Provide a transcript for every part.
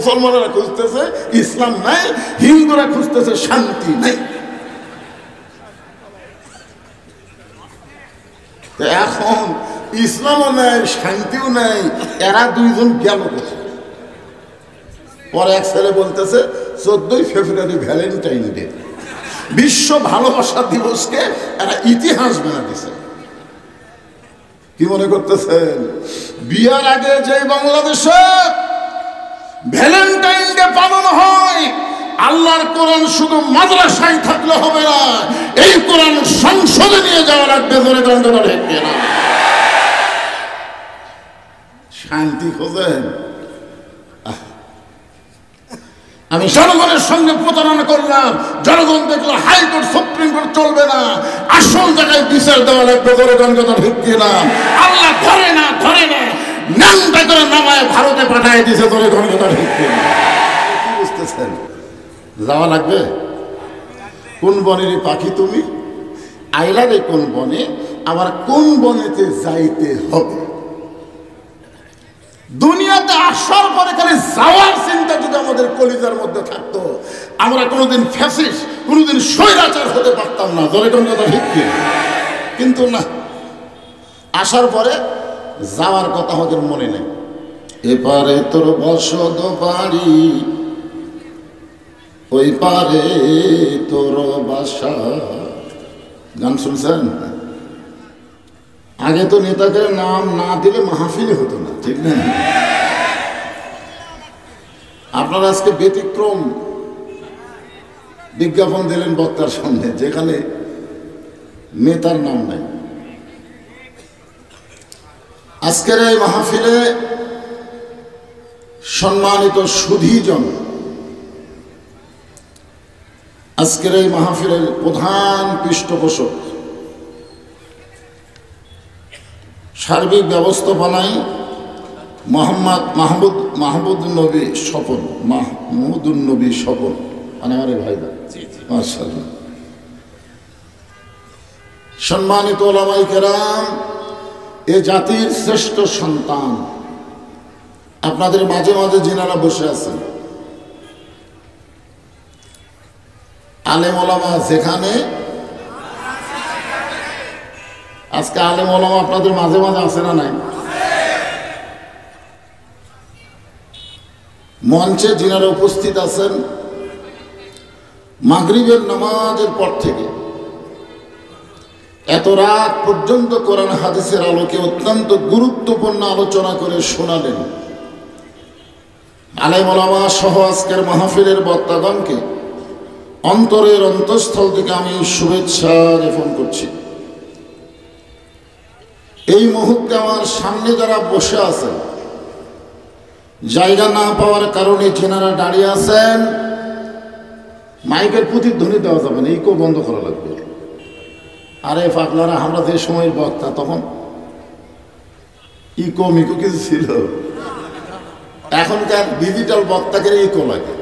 মুসলমানেরা খুঁজতেছে ইসলাম নাই, হিন্দুরা খুঁজতেছে শান্তি নাই। এখন ইসলামও নাই, শান্তিও নাই, এরা দুইজন গেল কোথায়? পরে এক ছেলে বলতেছে 14ই ফেব্রুয়ারি ভ্যালেন্টাইন ডে, বিশ্ব ভালোবাসা দিবসকে এরা ইতিহাস বানা দিছে। কি মনে করতেছেন বিয়ার আগে যে বাংলাদেশে ভ্যালেন্টাইন ডে পালন হয়, আল্লাহর কোরআন শুধু মাদ্রাসায় থাকলে হবে না, এই কোরআন সংসদে নিয়ে যাওয়া লাগবে। ধরে দণ্ড ধরে না শান্তি খোঁজেন। আমি জনগণের সঙ্গে প্রতারণা করলাম, জনগণ দেখলো হাইকোর্ট সুপ্রিম কোর্ট চলবে না, আসল জায়গায় বিচার দেওয়া লাগবে। জনগণ কথা ঠিক কিনা? আল্লাহ ধরে না নামটা করে নামায় ভারতে পাঠায় দিছে। জনগণ কথা ঠিক কিনা? কি বুঝতেছেন? যাওয়া লাগবে। কোন বনের পাখি তুমি, আইলারে কোন বনে, আবার কোন বনেতে যাইতে হবে। দুনিয়াতে আসার পরে খালি যাওয়ার চিন্তা যদি আমাদের কলিজার মধ্যে থাকতো, আমরা কোনোদিন ফ্যাসিস্ট, কোনোদিন স্বৈরাচার হতে পারতাম না। জনগণ কথা ঠিক কি? কিন্তু না, আসার পরে যাওয়ার কথা আমাদের মনে নেই। এপারে তোর বসত বাড়ি, ওই পারে তোর বাসা। গান শুনছেন? আগে তো নেতাকে নাম না দিলে মাহফিলে হতো না, ঠিক না? আপনারা আজকে ব্যতিক্রম বিজ্ঞাপন দিলেন বক্তার সামনে, যেখানে নেতার নাম নাই। আজকের এই মাহফিলে সম্মানিত সুধীজন, আজকের এই মাহফিলের প্রধান পৃষ্ঠপোষক, সার্বিক ব্যবস্থাপনায় মাহমুদুন নবী স্বপন, মাহমুদুন নবী স্বপন, মানে আমার ভাইরা, মাশাআল্লাহ। সম্মানিত ওলামায়ে কেরাম, এ জাতির শ্রেষ্ঠ সন্তান আপনাদের মাঝে মাঝে যিনারা বসে আছেন, আলেম ওলামা যেখানে, আজকে আলেম ওলামা আপনাদের মাঝে মাঝে আছে না নাই? মঞ্চে যিনারা উপস্থিত আছেন, মাগরিবের নামাজের পর থেকে এত রাত পর্যন্ত কোরআন হাদিসের আলোকে অত্যন্ত গুরুত্বপূর্ণ আলোচনা করে শোনালেন। আলেম ওলামা সহ আজকের মাহফিলের বক্তাগণকে অন্তরের অন্তঃস্থল থেকে আমি শুভেচ্ছা জ্ঞাপন করছি। এই মুহূর্তে আমার সামনে যারা বসে আছেন, জায়গা না পাওয়ার কারণে যেনারা দাঁড়িয়ে আছেন, মাইকের প্রতিধ্বনি দেওয়া যাবে না, ইকো বন্ধ করা লাগবে। আরে পাগলারা, আমরা যে সময়ের বক্তা তখন ইকো মিকো কিছু ছিল, এখনকার ডিজিটাল বক্তাকে ইকো লাগে।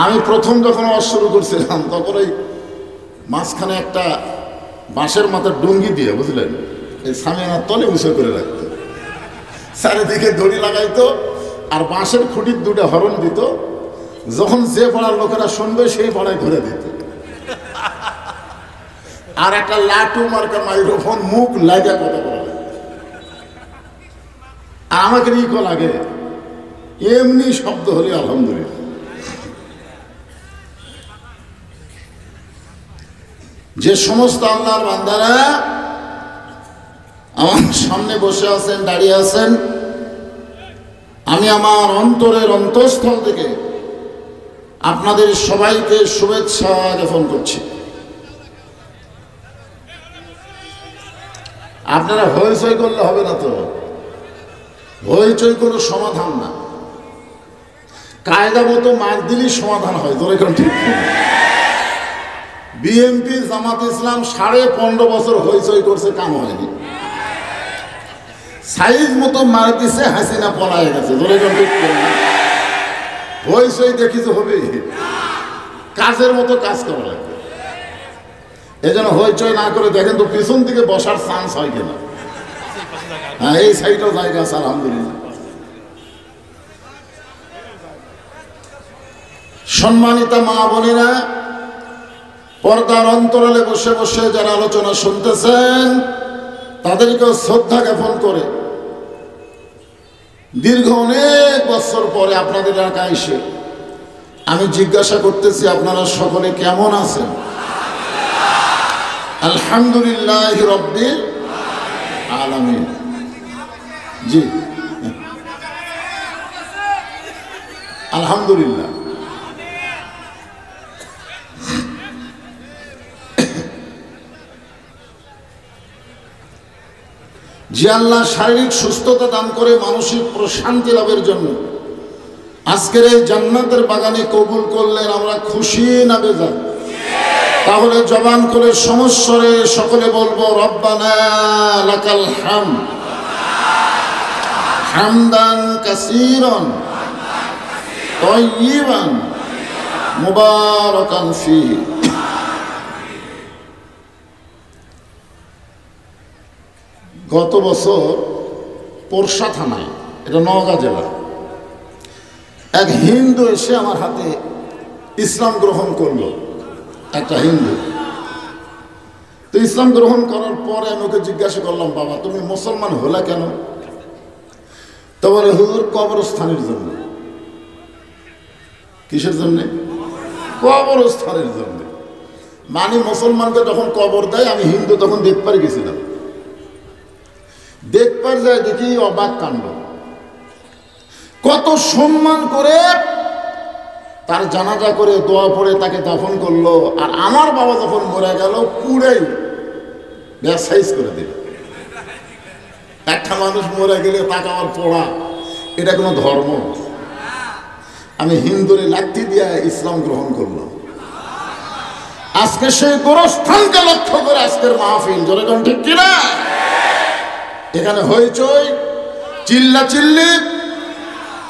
আমি প্রথম যখন ওয়াজ শুরু করছিলাম তখন ওই মাঝখানে একটা বাঁশের মাথার ডুঙ্গি দিয়ে, বুঝলেন, এই সামিয়ানার তলে উঁচু করে রাখতো, চারিদিকে দড়ি লাগাইতো, আর বাঁশের খুঁটির দুটো হরণ দিত। যখন যে পাড়ার লোকেরা শুনবে সেই পাড়ায় ঘুরে দিত, আর একটা লাটু মার্কা মাইক্রোফোন মুখ লাগা কথা বলা লাগতো। আর আমাকে ইকো লাগে, এমনি শব্দ হলে আলহামদুলিল্লাহ। যে সমস্ত আল্লাহর বান্দারা আমার সামনে বসে আছেন, দাঁড়িয়ে আছেন, আমি আমার অন্তরের অন্তঃস্থল থেকে আপনাদের সবাইকে শুভেচ্ছা জ্ঞাপন করছি। আপনারা হইচই করলে হবে না তো, হইচই কোনো সমাধান না, কায়দা মতো মার দিলেই সমাধান হয়। তোর এখন ঠিক বিএনপি জামাত ইসলাম 15.5 বছর হইচই করছে, কাম হয়নি। সাইজ মতো মার দিছে, হাসিনা পলায় গেছে। হইচই দেখি যে হবে, কাজের মতো কাজ করা লাগবে। এই জন্য হইচই না করে দেখেন তো পিছন দিকে বসার চান্স হয় কিনা। হ্যাঁ, এই সাইডও জায়গা আছে আলহামদুলিল্লাহ। সম্মানিতা মা বোনেরা, পর্দার অন্তরালে বসে বসে যারা আলোচনা শুনতেছেন তাদেরকেও শ্রদ্ধা জ্ঞাপন করে দীর্ঘ অনেক বছর পরে আপনাদের এলাকায় এসে আমি জিজ্ঞাসা করতেছি, আপনারা সকলে কেমন আছেন? আলহামদুলিল্লাহ রাব্বিল আলামিন। জি, আলহামদুলিল্লাহ। যে আল্লাহ শারীরিক সুস্থতা দান করে মানসিক প্রশান্তি লাভের জন্য আজকের এই জান্নাতের বাগানে কবুল করলেন, আমরা খুশি না বেজার? তাহলে জবান করে সমস্বরে সকলে বলবো, রব্বানা লাকাল হামদ হামদান কাসীরান তাইয়িবান মুবারাকান ফীহি। গত বছর পোরশা থানায়, এটা নওগাঁ জেলা, এক হিন্দু এসে আমার হাতে ইসলাম গ্রহণ করলো। একটা হিন্দু তো ইসলাম গ্রহণ করার পরে আমি ওকে জিজ্ঞাসা করলাম, বাবা তুমি মুসলমান হলে কেন? তো বলে, হুজুর কবরস্থানের জন্য। কিসের জন্য? কবরস্থানের জন্য। মানে মুসলমানকে যখন কবর দেয়, আমি হিন্দু তখন দেখবার গেছিলাম, দেখবার যায় দেখি অবাক কাণ্ড, কত সম্মান করে তার জানাজা করে দোয়া পড়ে তাকে দাফন করলো। আর আমার বাবা যখন মরে গেল পুরাই ব্যবসায়িজ করে দিল। একটা মানুষ মরে গেলে তাকে আমার পড়া, এটা কোনো ধর্ম? আমি হিন্দুরে লাঠি দিয়ে ইসলাম গ্রহণ করলাম। আজকে সেই গোরস্থানকে লক্ষ্য করে আজকের মাহফিল, জোরে কোন ঠিক কিনা? এখানে হইচই চিল্লা চিল্লি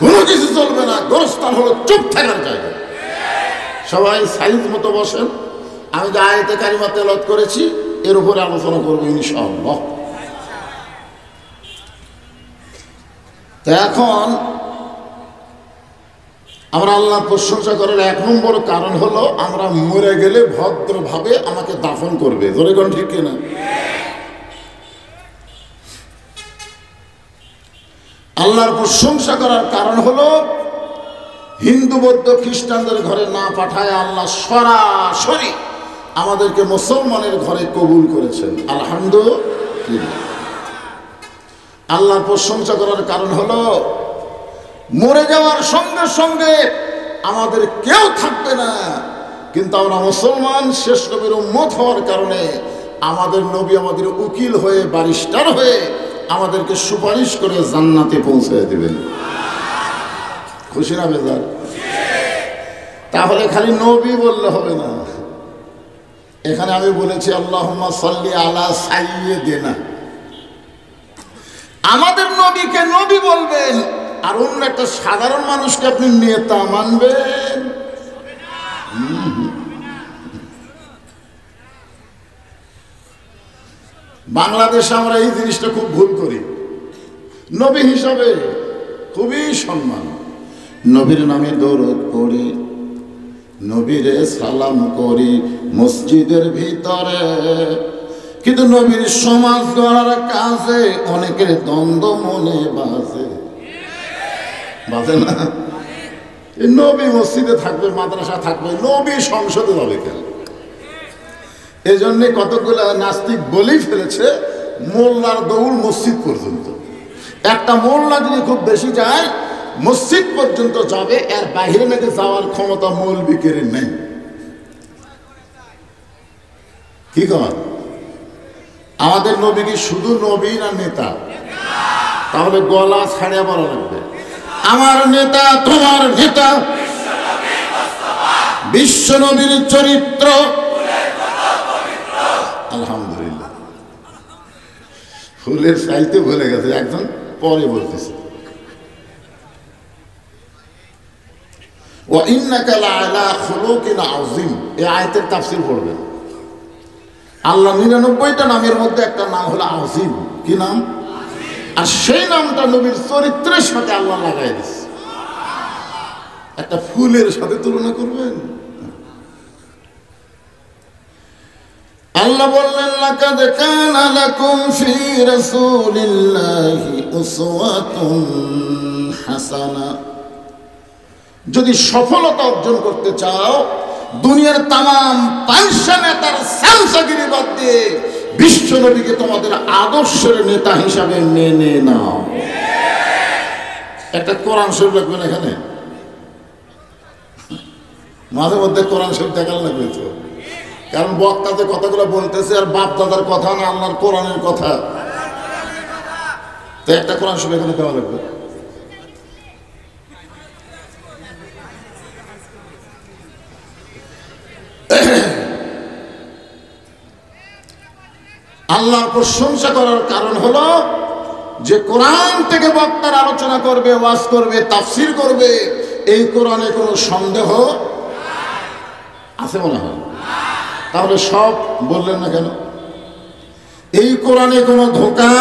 কোনো কিছু চলবে না। গোরস্থান হলো চুপ থাকার জায়গা। সবাই সাইজ মতো বসেন। আমি যে আয়াতে কারিমা তেলাওয়াত করেছি এর উপরে আলোচনা করবো ইনশাআল্লাহ। তো এখন আমরা আল্লাহ প্রশংসা করার এক নম্বর কারণ হলো, আমরা মরে গেলে ভদ্রভাবে আমাকে দাফন করবে। জোরে কোন ঠিক কিনা? আল্লাহর প্রশংসা করার কারণ হলো, হিন্দু বৌদ্ধ খ্রিস্টানদের ঘরে না পাঠায় আল্লাহ সরাসরি আমাদেরকে মুসলমানের ঘরে কবুল করেছেন। আলহামদুলিল্লাহ। আল্লাহর প্রশংসা করার কারণ হলো, মরে যাওয়ার সঙ্গে সঙ্গে আমাদের কেউ থাকবে না, কিন্তু আমরা মুসলমান শেষ নবীর উম্মত হওয়ার কারণে আমাদের নবী আমাদের উকিল হয়ে, ব্যারিস্টার হয়ে আমাদেরকে সুপারিশ করে জান্নাতে পৌঁছে দিবেন। খুশি না বেজার? তাহলে খালি নবী বললে হবে না। এখানে আমি বলেছি আল্লাহুম্মা সাল্লি আলা সাইয়্যিদিনা, আমাদের নবীকে নবী বলবেন, আর অন্য একটা সাধারণ মানুষকে আপনি নেতা মানবেন? বাংলাদেশে আমরা এই জিনিসটা খুব ভুল করি। নবী হিসাবে খুবই সম্মান, নবীর নামে দরুদ পড়ি, নবীরে সালাম করি মসজিদের ভিতরে, কিন্তু নবীর সমাজ গড়ার কাজে অনেকের দ্বন্দ্ব মনে বাজে না। নবী মসজিদে থাকবে, মাদ্রাসা থাকবে, নবী সংসদে যাবে কেন? এই জন্য কতগুলো নাস্তিক বলেই ফেলেছে মোল্লার দৌড় মসজিদ পর্যন্ত। একটা মোল্লা যদি খুব বেশি যায় মসজিদ পর্যন্ত যাবে, এর বাইরে নাকি যাওয়ার ক্ষমতা মৌলবীকের নেই। কি কর? আমাদের নবী কি শুধু নবী না নেতা? তাহলে গলা ছাড়িয়ে বলা লাগবে, আমার নেতা তোমার নেতা, বিশ্ব নবীর চরিত্র। আলহামদুলিল্লাহ। ফুলের চাইতে ভুলে গেছে একজন, পরে বলতেছে ওয়া ইন্নাকা লাআলা খুলুকিন আযীম। এই আয়াতের তাফসীর পড়বেন। আল্লাহ ৯৯টা নামের মধ্যে একটা নাম হলো আযীম। কি নাম? আর সেই নামটা নবীর চরিত্রের সাথে আল্লাহ লাগাই দিচ্ছে। একটা ফুলের সাথে তুলনা করবেন? আল্লাহ বললেন লাকাদ কানা লাকুম ফি রাসূলিল্লাহি উসওয়াতুন হাসানা। যদি সফলতা অর্জন করতে চাও, দুনিয়ার তামাম পাঁচশা নেতার সামসাগিরি বাদ দিয়ে বিশ্ব নবীকে তোমাদের আদর্শের নেতা হিসাবে মেনে নাও। একটা কোরআন শরীফ লাগবে না এখানে? মাঝে মধ্যে কোরআন শরীফ দেখার লাগবে তো, কারণ বক্তা যে কথাগুলো বলতেছে আর বাপ দাদার কথা না, আল্লাহর কোরআনের কথা। তো একটা কোরআন শরীফ এখানে দেওয়া লাগবে। আল্লাহর প্রশংসা করার কারণ হলো যে কোরআন থেকে বক্তার আলোচনা করবে, ওয়াজ করবে, তাফসির করবে, এই কোরআনে কোনো সন্দেহ আছে মনে হয়? তাহলে সব বললেন না কেন? এই কোরআনে কোনো ধোঁকা,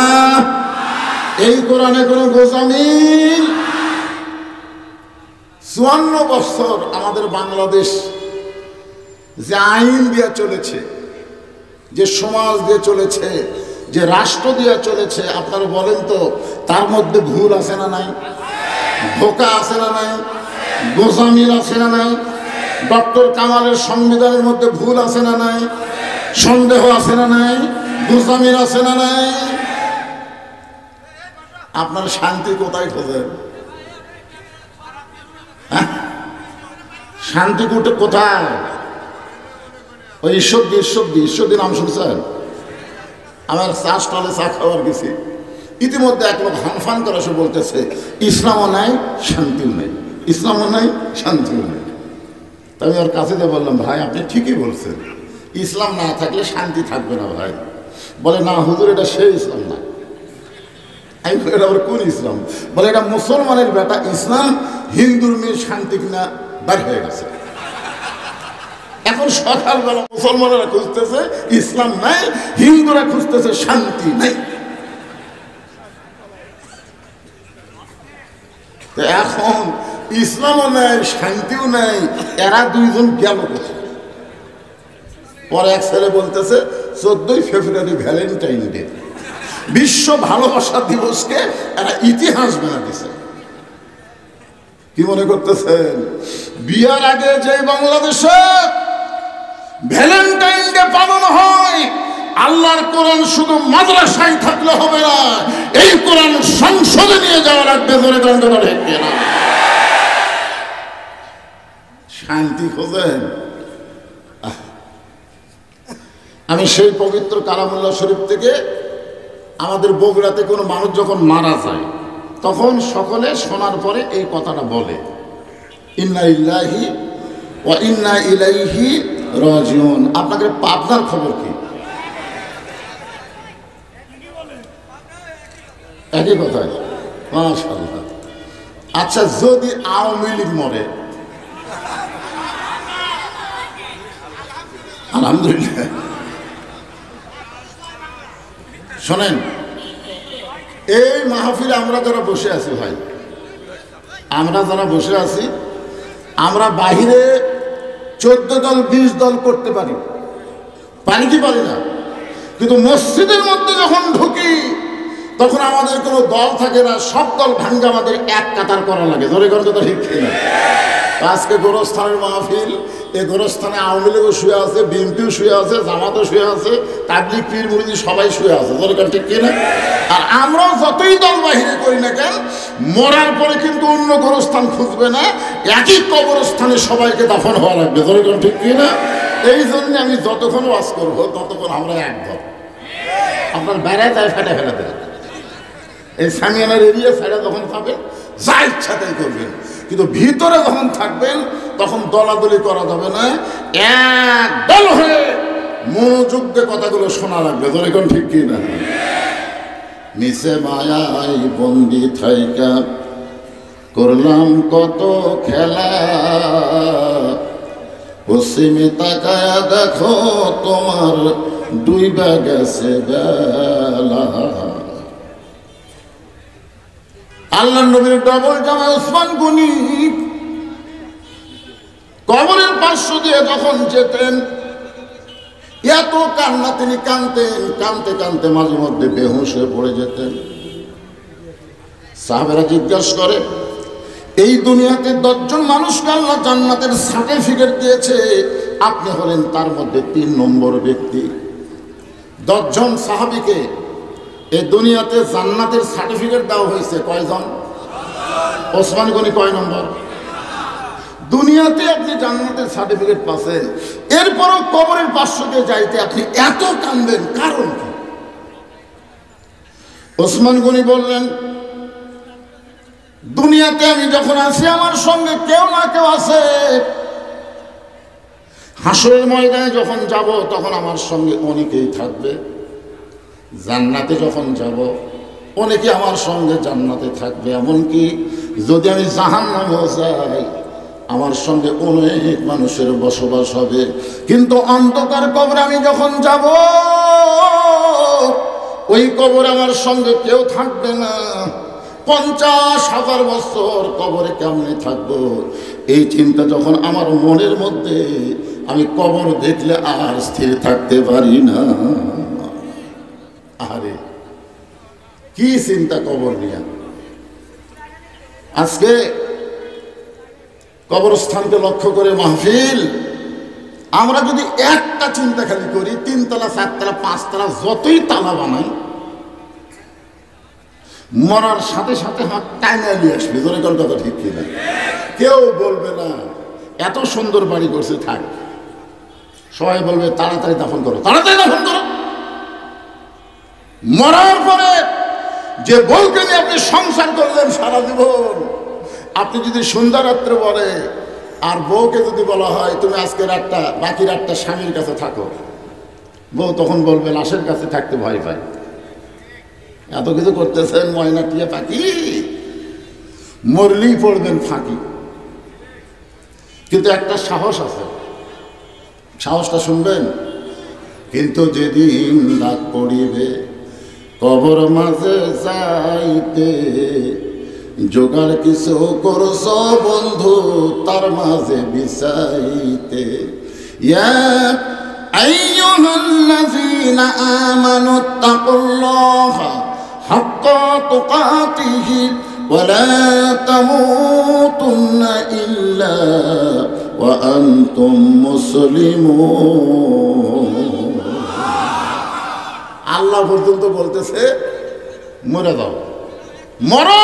এই কোরআনে কোনো গোজামিল। 54 বছর আমাদের বাংলাদেশ যে আইন দিয়ে চলেছে, যে সমাজ দিয়ে চলেছে, যে রাষ্ট্র দিয়ে চলেছে, আপনারা বলেন তো তার মধ্যে ভুল আছে না নাই? ধোঁকা আছে না নাই? গোজামিল আছে না নাই? ডক্টর কামালের সংবিধানের মধ্যে ভুল আছে না নাই? সন্দেহ আছে না নাই? গোজামিল আছে না নাই? আপনার শান্তি কোথায় খোঁজেন? শান্তি কোথায়? ওই ঈশ্বরদী নাম শুনছেন? আমার চা স্টলে চা খাওয়ার গেছি, ইতিমধ্যে এক লোক হানফান করে সে বলতেছে ইসলামও নাই শান্তিও নেই, ইসলামও নাই শান্তিও নেই। আমি ওর কাছে দিয়ে বললাম, ভাই আপনি ঠিকই বলছেন, ইসলাম না থাকলে শান্তি থাকবে না ভাই। বলে না হুজুর, এটা সেই ইসলাম না। আমি এটা আবার কোন ইসলাম? বলে এটা মুসলমানের বেটা ইসলাম, হিন্দুর মেয়ে শান্তি কিনা বার হয়ে গেছে। এখন সকালবেলা মুসলমানেরা খুঁজতেছে ইসলাম নাই, হিন্দুরা খুঁজতেছে শান্তি নাই। এখন ইসলামও নাই, শান্তিও নাই, এরা দুইজন গেল কোথায়? পরে এক ছেলে বলতেছে 14ই ফেব্রুয়ারি ভ্যালেন্টাইন ডে, বিশ্ব ভালোবাসা দিবসকে এরা ইতিহাস বানা দিছে। কি মনে করতেছেন? বিয়ার আগে যে বাংলাদেশে ভ্যালেন্টাইন ডে পালন হয়, আল্লাহর কোরআন শুধু মাদ্রাসায় থাকলে হবে না, এই কোরআন সংসদে নিয়ে যাওয়া লাগবে। ধরে গন্ডগোল হেঁটে না, শান্তি খোঁজেন। আমি সেই পবিত্র কালামুল্লাহ শরীফ থেকে, আমাদের বগুড়াতে কোনো মানুষ যখন মারা যায় তখন সকলে শোনার পরে এই কথাটা বলে, ইন্না লিল্লাহি ওয়া ইন্না ইলাইহি রাজিউন। আপনাদের পাবনার খবর কি? একই কথাই, মাশাআল্লাহ। আচ্ছা, যদি আওয়ামী লীগ মরে, আলহামদুলিল্লাহ। শোনেন, এই মাহফিলে আমরা যারা বসে আছি ভাই, আমরা যারা বসে আছি, আমরা বাহিরে 14 দল 20 দল করতে পারি কি পারি না? কিন্তু মসজিদের মধ্যে যখন ঢুকি তখন আমাদের কোনো দল থাকে না, সব দল ভাঙ্গা আমাদের এক কাতার করা লাগে। ধরে করে কথা ঠিক না? আজকে গোরস্থানের মাহফিল, এই গোরস্থানে আওয়ামী লীগও শুয়ে আছে, বিএনপিও শুয়ে আছে, জামাতও শুয়ে আছে, তাবলিগ পীর মুরিদি সবাই শুয়ে আছে। ধরে করে ঠিক কিনা? আর আমরাও যতই দল বাহিরে করি না কেন, মরার পরে কিন্তু অন্য গোরস্থান খুঁজবে না, একই কবরস্থানে সবাইকে দাফন হওয়া লাগবে। ধরে করে ঠিক কিনা? এই জন্য আমি যতক্ষণ ওয়াজ করবো ততক্ষণ আমরা এক দল। আপনার বেড়ায় তাই ফেটে ফেলে দেয়, এই সামিয়ানার এরিয়া সাইডে যখন পাবেন যা ইচ্ছা তাই করবেন, কিন্তু ভিতরে যখন থাকবেন তখন দলাদলি করা যাবে না, এক দল হয়ে মনোযোগ দিয়ে কথাগুলো শোনা লাগবে। ধরে কোন ঠিক কি না? মিশে মায়াই বন্দি থাইকা করলাম কত খেলা, পশ্চিমে তাকায়া দেখো তোমার ডুইবা গেছে বেলা। আল্লাহ নবীর ডবল জামাই ওসমান গনি পার্শ্ব দিয়ে যখন যেতেন, এত কান্না তিনি কাঁদতেন, কাঁদতে কাঁদতে মাঝে মধ্যে বেহুশ হয়ে পড়ে যেতেন। সাহাবেরা জিজ্ঞাসা করে, এই দুনিয়াতে 10 জন মানুষকে আল্লাহ জান্নাতের সার্টিফিকেট দিয়েছে, আপনি হলেন তার মধ্যে 3 নম্বর ব্যক্তি। 10 জন সাহাবীকে এই দুনিয়াতে জান্নাতের সার্টিফিকেট দেওয়া হয়েছে, কয়জন? ওসমান গনি কয় নম্বর? দুনিয়াতে আপনি জান্নাতের সার্টিফিকেট পাচ্ছেন, এরপরও কবরের পার্শ্ব দিয়ে যাইতে আপনি এত কাঁদেন, কারণ কি? ওসমান গনি বললেন, দুনিয়াতে আমি যখন আছি আমার সঙ্গে কেউ না কেউ আছে, হাসরের ময়দানে যখন যাব তখন আমার সঙ্গে অনেকেই থাকবে, জান্নাতে যখন যাব অনেকে আমার সঙ্গে জান্নাতে থাকবে, এমনকি যদি আমি জাহান্নামেও যাই আমার সঙ্গে অনেক মানুষের বসবাস হবে। কিন্তু অন্ধকার কবরে আমি যখন যাব ওই কবরে আমার সঙ্গে কেউ থাকবে না। 50,000 বছর কবরে কেমনে থাকবো, এই চিন্তা যখন আমার মনের মধ্যে, আমি কবর দেখলে আর স্থির থাকতে পারি না। আরে কি চিন্তা কবর নিয়ে। আজকে কবরস্থানকে লক্ষ্য করে মাহফিল, আমরা যদি একটা চিন্তা খালি করি, 3 তলা 4 তলা 5 তলা যতই তালা বানাই, মরার সাথে সাথে হাত টাইনা নিয়ে আসবে। ধরে কোন কথা ঠিক কিনা? কেউ বলবে না এত সুন্দর বাড়ি করছে, থাক। সবাই বলবে তাড়াতাড়ি দাফন করো, তাড়াতাড়ি দাফন করো। মরার পরে যে বউকে নিয়ে আপনি সংসার করলেন সারা জীবন, আপনি যদি সন্ধ্যা রাত্রে বলে, আর বউকে যদি বলা হয় তুমি আজকে রাতটা, বাকি রাতটা স্বামীর কাছে থাকো, বউ তখন বলবে লাশের কাছে থাকতে ভয় পায়। এত কিছু করতেছেন ময়না টিয়া পাখি, মরলেই পড়বেন ফাঁকি। কিন্তু একটা সাহস আছে, সাহসটা শুনবেন। কিন্তু যেদিন ডাক পড়িবে কবর মাঝে যাইতে, জোগাড় কিছু করছ বন্ধু তার মাঝে বিছাইতে। ইয়া আইয়ুহাল্লাযীনা আমানুত্তাকুল্লাহা হাক্কা তুকাতিহি ওয়া লা তামুতুন্না ইল্লা ওয়া আনতুম মুসলিমুন। আল্লাহ পর্যন্ত বলতেছে মরে যাও, মরো,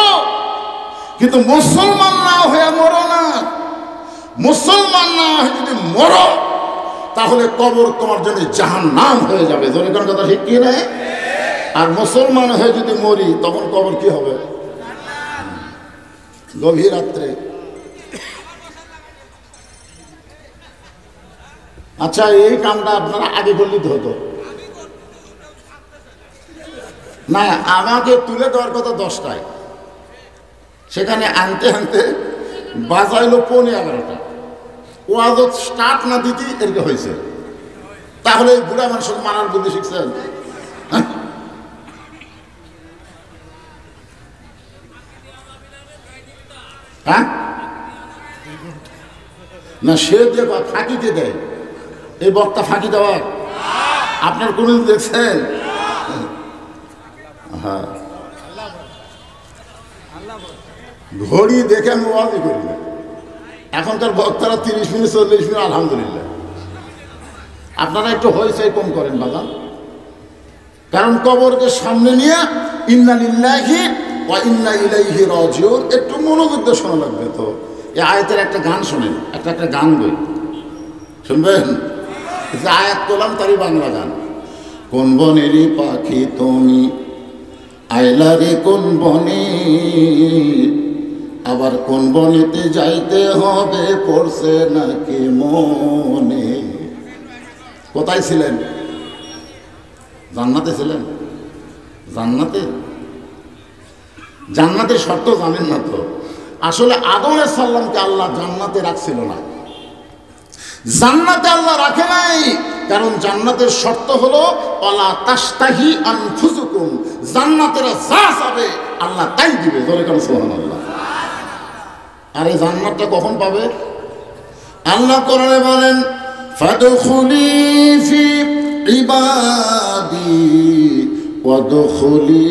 কিন্তু মুসলমান না হয়ে মরো না। মুসলমান না হয়ে যদি মরো তাহলে কবর তোমার জন্য জাহান্নাম হয়ে যাবে। ধরে কোন কথা ঠিক কি না? আর মুসলমান হয়ে যদি মরি তখন কবর কি হবে? গভীর রাত্রে। আচ্ছা, এই কামটা আপনারা আগে করলেই হতো না? আমাকে তুলে দেওয়ার কথা 10টায়, সেখানে আনতে আনতে বাজাইলো 11:15। ওয়াজ স্টার্ট না দিতে এরকম হয়েছে। তাহলে এই বুড়া মানুষের মারার বুদ্ধি শিখছেন? হ্যাঁ না, সে যে ফাঁকিতে দেয়, এই বক্তা ফাঁকি দেওয়ার আপনার কোনদিন দেখছেন? হ্যাঁ, ঘড়ি দেখে আমি ওয়াজই করি না। এখনকার বক্তারা 30 মিনিট 40 মিনিট, আলহামদুলিল্লাহ। আপনারা একটু হয়েছে কম করেন বাবা, কারণ কবরকে সামনে নিয়ে ইন্না লিল্লাহি ওয়া ইন্না ইলাইহি রাজিউন একটু মনোযোগ দিয়ে শোনা লাগবে। তো এই আয়াতের একটা গান শোনেন, একটা গান বই শুনবেন। যে আয়াত করলাম তারই বাংলা গান। কোন বনেরই পাখি তুমি আইলা রে কোন বনে, আবার কোন বনেতে যাইতে হবে পড়ছে নাকি মনে। কোথায় ছিলেন? জান্নাতে ছিলেন। জান্নাতে, জান্নাতের শর্ত জানেন না তো। আসলে আদম আলাইহিস সালামকে আল্লাহ জান্নাতে রাখছিল না। জান্নাতে আল্লাহ রাখে নাই, কারণ জান্নাতের শর্ত হলো ওয়ালা তাশতাহি আনফুসুকুম, জান্নাতেরা যা চাবে আল্লাহ তাই দিবে। বলে কেন সুবহানাল্লাহ। আর এই জান্নাতটা কখন পাবে? আল্লাহ কোরআনে বলেন ফাদখুলি ফি ইবাদি ওয়াদখুলি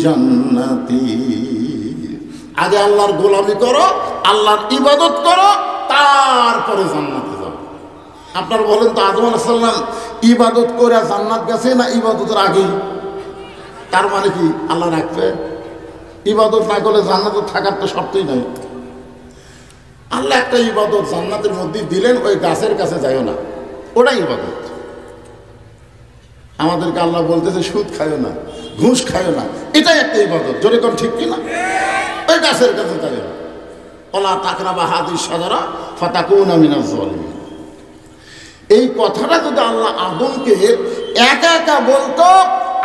জান্নাতি। আগে আল্লাহর গোলামি করো, আল্লাহর ইবাদত করো, তারপরে জান্নাতে যাও। আপনারা বলেন তো আদম আলাইহিস সালাম ইবাদত করে জান্নাত গেছে না ইবাদতের আগেই? তার মানে কি আল্লাহ রাখবে? ইবাদত না করলে জান্নাতে থাকার তো শর্তই নাই। আল্লাহ একটা ইবাদত জান্নাতের মধ্যে দিলেন, ওই গাছের কাছে যাইও না, ওটাই ইবাদত। আমাদেরকে আল্লাহ বলতেছে সুদ খায়ও না, ঘুষ খায়ও না, এটাই একটা ইবাদত। জোরে কোন ঠিক কিনা? ওই গাছের কাছে যাইও না। ওয়ালা তাকরাবা হাদিস শাজারা ফাতাকুনা মিনাজ জালিমিন। এই কথাটা যদি আল্লাহ আদমকে একা একা বলতো,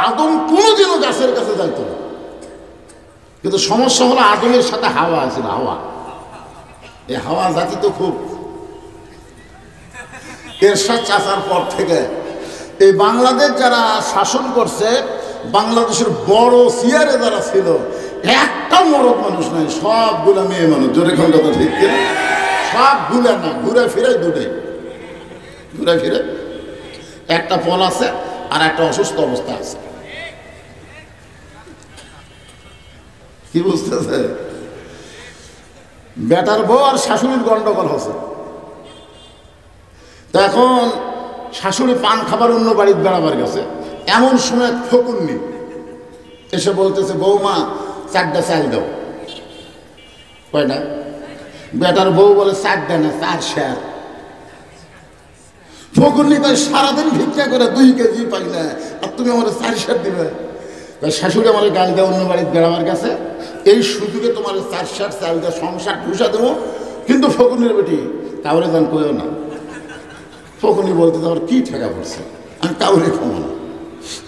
আদম কোনোদিনও গাছের কাছে যাইতো না। কিন্তু সমস্যা হলো আদমের সাথে হাওয়া আছে, হাওয়া। এই হাওয়া জাতি তো খুব, এরশাদ চাচার পর থেকে এই বাংলাদেশ যারা শাসন করছে, বাংলাদেশের বড় চেয়ারে যারা ছিল, একটা মরদ মানুষ নাই, সবগুলা মেয়ে মানুষ। জোরে কোন কথা ঠিক কিনা? সবগুলা না, ঘুরে ফিরে দুটোই, ঘুরে ফিরে একটা পল আছে আর একটা অসুস্থ অবস্থা আছে। কি বুঝতেছে? বেটার বউ আর শাশুড়ির গন্ডগোল হচ্ছে। তো এখন শাশুড়ি পান খাবার অন্য বাড়িতে বেড়াবার গেছে, এমন সময় ফকুন্নি এসে বলতেছে বৌমা 4টা চাল দাও। কয়টা? বেটার বউ বলে 4টা না 4 শেয়ার। ফকুন্নি তাই সারাদিন ভিক্ষা করে 2 কেজি পাই না, আর তুমি আমার 4 শেয়ার দিবে? শাশুড়ি আমার গাল দেওয়া অন্য বাড়িতে বেড়াবার গেছে, এই সুযোগে তোমার 4 শেয়ার চাল দেওয়া সংসার ঢুসা দেবো। কিন্তু ফকুন্নির বেটি কাউরে দান করেও না। ফকুন্নি বলতে আমার কি ঠেকা পড়ছে, আমি কাউরে খাবো না।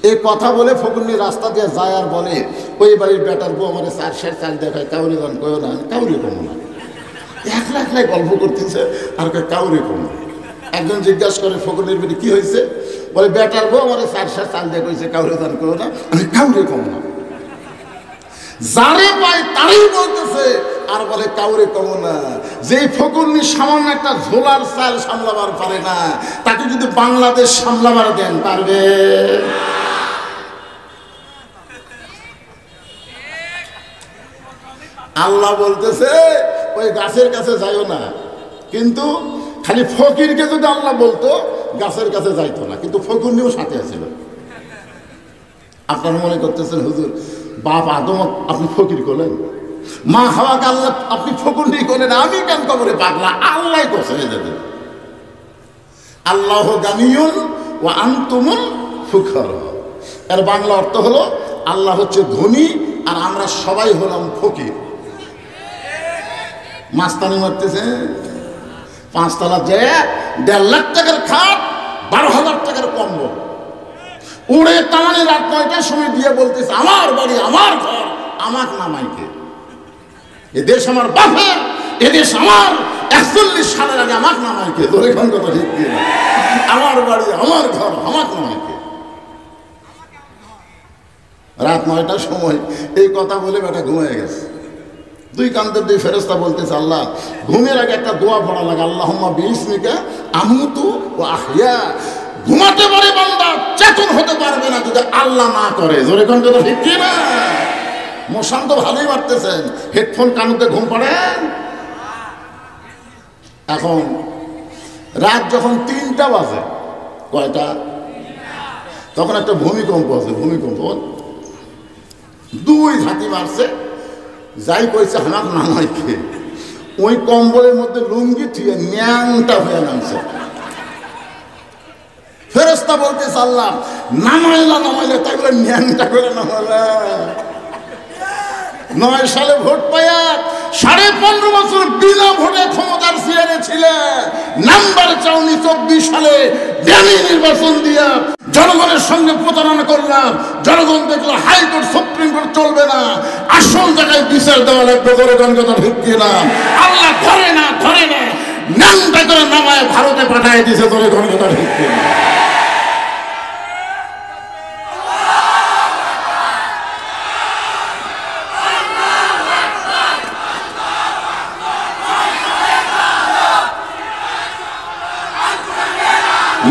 এই কথা বলে ফকুন্নি রাস্তা দিয়ে যায় আর বলে ওই বাড়ির বেটার বউ আমার 4 শেয়ার চাল দেখায়, কাউরে দান করেও না, আমি কাউরে খাবো না। একলা একলাই গল্প করতেছে আর কাউরে খাবো না। একজন জিজ্ঞাসা করে ফকুন্নির বেটি কি হয়েছে? বলে বেটার বউ আমার 4 শেয়ার চাল দিয়ে কইছে কাউরে দান করো না, আমি কাউরে খাবো না। যারে পায় তারই বলতেছে আর বলে কাউরে কমো না। যেই ফকুন্নি সামান্য একটা ঝোলার চাল সামলাবার পারে না, তাকে যদি বাংলাদেশ সামলাবার দেন পারবে? আল্লাহ বলতেছে ওই গাছের কাছে যাইও না। কিন্তু খালি ফকিরকে যদি আল্লাহ বলতো গাছের কাছে যাইতো না, কিন্তু ফকুন্নিও সাথে আছিল। আপনারা মনে করতেছেন হুজুর বাপ আদম আপনি ফকির করলেন, মা হাওয়াকে আল্লাহ আপনি ফকুন্নি করলেন, আমি কেন কবরে পাগলা? আল্লাহ করছেন এদের। আল্লাহ গানিয়ুন ওয়া আনতুমুল ফুকারা। এর বাংলা অর্থ হলো আল্লাহ হচ্ছে ধনী আর আমরা সবাই হলাম ফকির। মাস্তানি মারতেছে 5 তলা যে 1.5 লাখ টাকার খাট, 12,000 টাকার কম্বল উড়ে টানে রাত 9টার সময় দিয়ে বলতেছে আমার বাড়ি আমার ঘর আমার নামাইকে, এদেশ আমার বাপের, এদেশ আমার 41 সালের আগে আমার নামাইকে। তোর এখন কথা ঠিক দিয়ে আমার বাড়ি আমার ঘর আমার নামাইকে। রাত 9টার সময় এই কথা বলে বেটা ঘুমিয়ে গেছে। 2 কান্তের 2 ফেরেশতা বলতেছে আল্লাহ ঘুমের আগে একটা দোয়া পড়া লাগে, আল্লাহুম্মা বিইসমিকা আমুতু ওয়া আহইয়া। ঘুমাতে পারে বান্দা, চেতন হতে পারবে না যদি আল্লাহ না করে। জোরে কোন কথা ঠিক কি না? মশান তো ভালোই মারতেছেন, হেডফোন কানুতে ঘুম পড়েন। এখন রাত যখন 3টা বাজে, কয়টা? তখন একটা ভূমিকম্প আছে। ভূমিকম্প 2 ঝাঁকি মারছে, যাই কইছে আমার নামাইকে ওই কম্বলের মধ্যে লুঙ্গি থুয়ে ন্যাংটা হয়ে নামছে। ফেরেশতা বলতেছে আল্লাহ নামাইলে তাই বলে ন্যাংটা করে নামাইলা। 9 সালে ভোট পাইয়া 15.5 বছর বিনা ভোটে ক্ষমতার চেয়ারে ছিলেন। নাম্বার চাউনি 24 সালে ড্যামি নির্বাচন দিয়া জনগণের সঙ্গে প্রতারণা করলাম। জনগণ দেখলো হাইকোর্ট সুপ্রিম কোর্ট চলবে না, আসল জায়গায় বিচার দেওয়া লাগবে। জনগণ কথা ঠিক কিনা? আল্লাহ ধরে না ন্যাংটা করে নামায় ভারতে পাঠিয়ে দিয়েছে। জনগণ কথা ঠিক কিনা?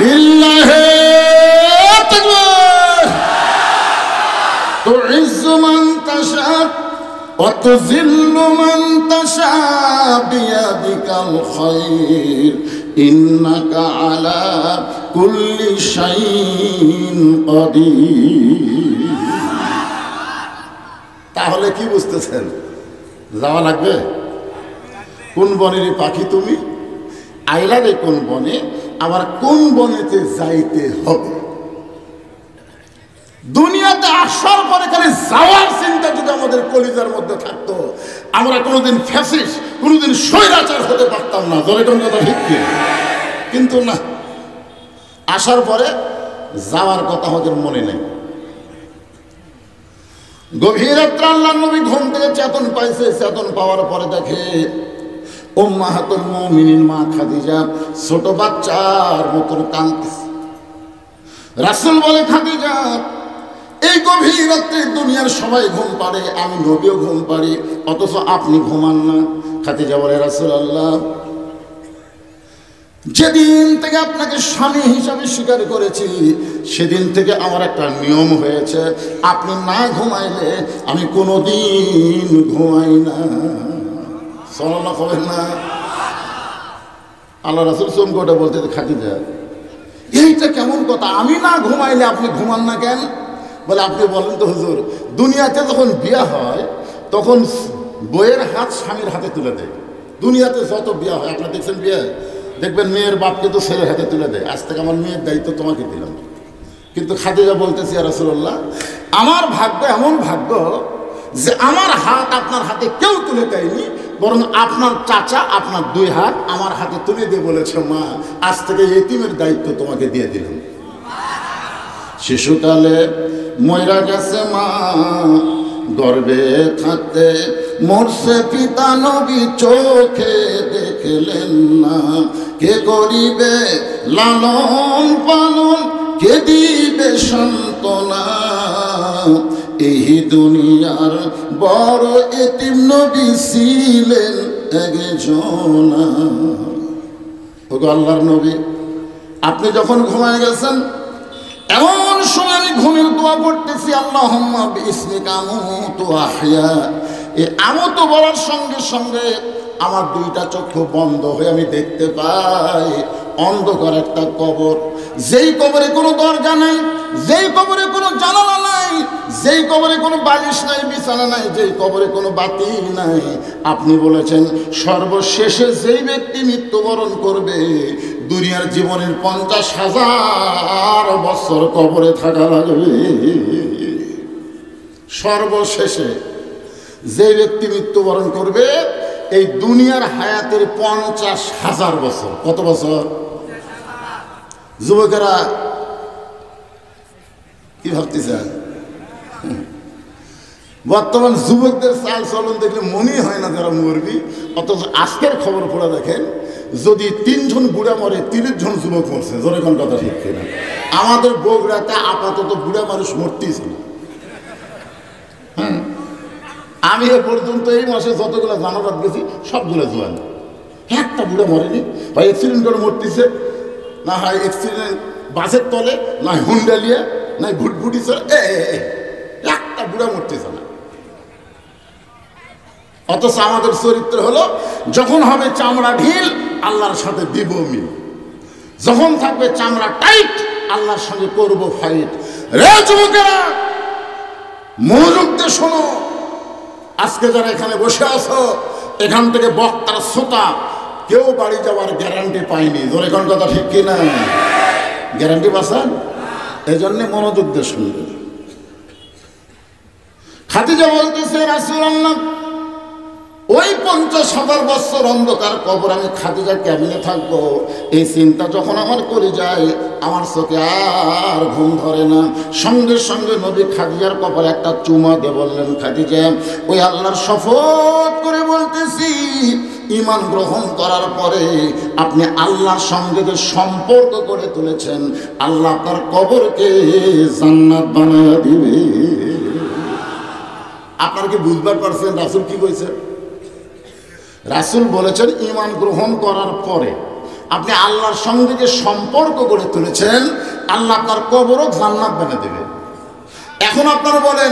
লিল্লাহি তাকবীর। তুইজ্জু মান তাশা ওয়া তুযিল্লু মান তাশা বিয়াদিকাল খায়র ইন্নাকা আলা কুল্লি শাইইন কাদির। তাহলে কি বুঝতেছেন? যাওয়া লাগবে? কোন বনের পাখি তুমি? আইলারে কোন বনে, আবার কোন বনেতে যাইতে হবে? দুনিয়াতে আসার পরে খালি যাওয়ার চিন্তা যদি আমাদের কলিজার মধ্যে থাকতো, আমরা কোনোদিন ফ্যাসিস্ট, কোনোদিন স্বৈরাচার হতে পারতাম না। জোরে কোন কথা ঠিক কি? কিন্তু না, আসার পরে যাওয়ার কথা আমাদের মনে নেই। গভীর রাত্রে আল্লাহর নবী ঘুম থেকে চেতন পাইছে। চেতন পাওয়ার পরে দেখে উম্মাহাতুল মুমিনিন মা খাদিজা ছোট বাচ্চার মতন কাঁদতেছে। রাসূল বলে, খাদিজা, এই গভীর রাত্রে দুনিয়ার সবাই ঘুম পাড়ে, আমি নবীও ঘুম পাড়ি, অথচ আপনি ঘুমান না। খাদিজা বলে, রাসূলুল্লাহ, যেদিন থেকে আপনাকে স্বামী হিসাবে স্বীকার করেছি সেদিন থেকে আমার একটা নিয়ম হয়েছে, আপনি না ঘুমাইলে আমি কোনোদিন ঘুমাই না। সাল্লাল্লাহু আলাইহি না? আল্লাহ রাসূল চমকে বলতে, খাদিজা, এইটা কেমন কথা? আমি না ঘুমাইলে আপনি ঘুমান না কেন? বলে, আপনি বলেন তো হুজুর, দুনিয়াতে যখন বিয়ে হয় তখন বইয়ের হাত স্বামীর হাতে তুলে দেয়। দুনিয়াতে যত বিয়ে হয়, আপনারা দেখছেন বিয়ে, দেখবেন মেয়ের বাপকে তো ছেলের হাতে তুলে দেয়, আজ থেকে আমার মেয়ের দায়িত্ব তোমাকে দিলাম। কিন্তু খাদিজা বলতেছি, ইয়া রাসূলুল্লাহ, আমার ভাগ্য এমন ভাগ্য যে আমার হাত আপনার হাতে কেউ তুলে দেয়নি, বরং আপনার চাচা আপনার দুই হাত আমার হাতে তুলে দিয়ে বলেছে, মা, আজ থেকে এতিমের দায়িত্ব তোমাকে দিয়ে দিলাম। শিশুকালে ময়রা গেছে মা, গর্বে থাকতে মরছে পিতা, নবী চোখে দেখলেন না। কে করিবে লালন পালন, কে দিবে সান্ত্বনা, এই দুনিয়ার বড় এতিম নবী ছিলেন একজনা। ওগো আল্লাহর নবী, আপনি যখন ঘুমায় গেছেন, এমন সময় আমি ঘুমের দোয়া পড়তেছি, আল্লাহুম্মা বিইসমিকা আমুতু ওয়া আহইয়া। এই আমুতু বলার সঙ্গে সঙ্গে আমার দুইটা চক্ষু বন্ধ হয়ে আমি দেখতে পাই অন্ধকার একটা কবর। যেই কবরে কোনো দরজা নাই, যেই কবরে কোনো জানালা নাই, যেই কবরে কোনো বালিশ নাই, বিছানা নাই, যেই কবরে কোনো বাতি নাই। আপনি বলেছেন সর্বশেষে যেই ব্যক্তি মৃত্যুবরণ করবে, দুনিয়ার জীবনের 50,000 বছর কবরে থাকা লাগবে। সর্বশেষে যে ব্যক্তি মৃত্যুবরণ করবে, এই দুনিয়ার হায়াতের 50,000 বছর। কত বছর? যুবকেরা কি ভাবতেছেন? বর্তমান যুবকদের চাল চলন দেখলে মনেই হয় না যারা মরবি, অথচ আজকের খবর পড়ে দেখেন, যদি 3 জন বুড়া মরে, 30 জন যুবক মরছে। জোরে কোন কথা ঠিক কিনা? আমাদের বগুড়াতে আপাতত বুড়া মানুষ মরতেই ছিল। হ্যাঁ, আমি এ পর্যন্ত এই মাসে যতগুলো জানাজাত গেছি সবগুলো জোয়ান, একটা বুড়া মরেনি। ভাই অ্যাক্সিডেন্ট করে মরতেছে, না হয় অ্যাক্সিডেন্ট বাসের তলে, না হুন্ডালিয়া, না ভুটভুটি চলে, একটা বুড়া মরতেছে না। অথচ আমাদের চরিত্র হলো, যখন হবে চামড়া ঢিল, আল্লাহর সাথে দিব মিল। যখন থাকবে চামড়া টাইট, আল্লাহর সঙ্গে করবো ফাইট। রে যুবকেরা, মনোযোগ দিয়ে শোনো। আজকে যারা এখানে বসে আছো, এখান থেকে বক্তার শ্রোতা কেউ বাড়ি যাওয়ার গ্যারান্টি পায়নি। ধরে কোন কথা ঠিক কিনা? গ্যারান্টি পাচ্ছেন? এই জন্যে মনোযোগ দিয়ে শুনবেন। খাদিজা বলতেছে, রাসূলুল্লাহ, ওই 50,000 বছর অন্ধকার কবর আমি খাদিজা কেমনে থাকবো, এই চিন্তা যখন আমার করে যায়, আমার চোখে আর ঘুম ধরে না। সঙ্গে সঙ্গে নবী খাদিজার কপালে একটা চুমা দিয়ে বললেন, খাদিজা, ওই আল্লাহর শপথ করে বলতেছি, ঈমান গ্রহণ করার পরে আপনি আল্লাহর সঙ্গে যে সম্পর্ক করে তুলেছেন, আল্লাহ আপনার কবরকে জান্নাত বানায়া দিবে। আপনারা কি বুঝবার পারছেন রাসূল কি কইছে? রাসূল বলেছেন ঈমান গ্রহণ করার পরে আপনি আল্লাহর সঙ্গে যে সম্পর্ক গড়ে তুলেছেন, আল্লাহ আপনার কবরও জান্নাত বানিয়ে দেবে। এখন আপনারা বলেন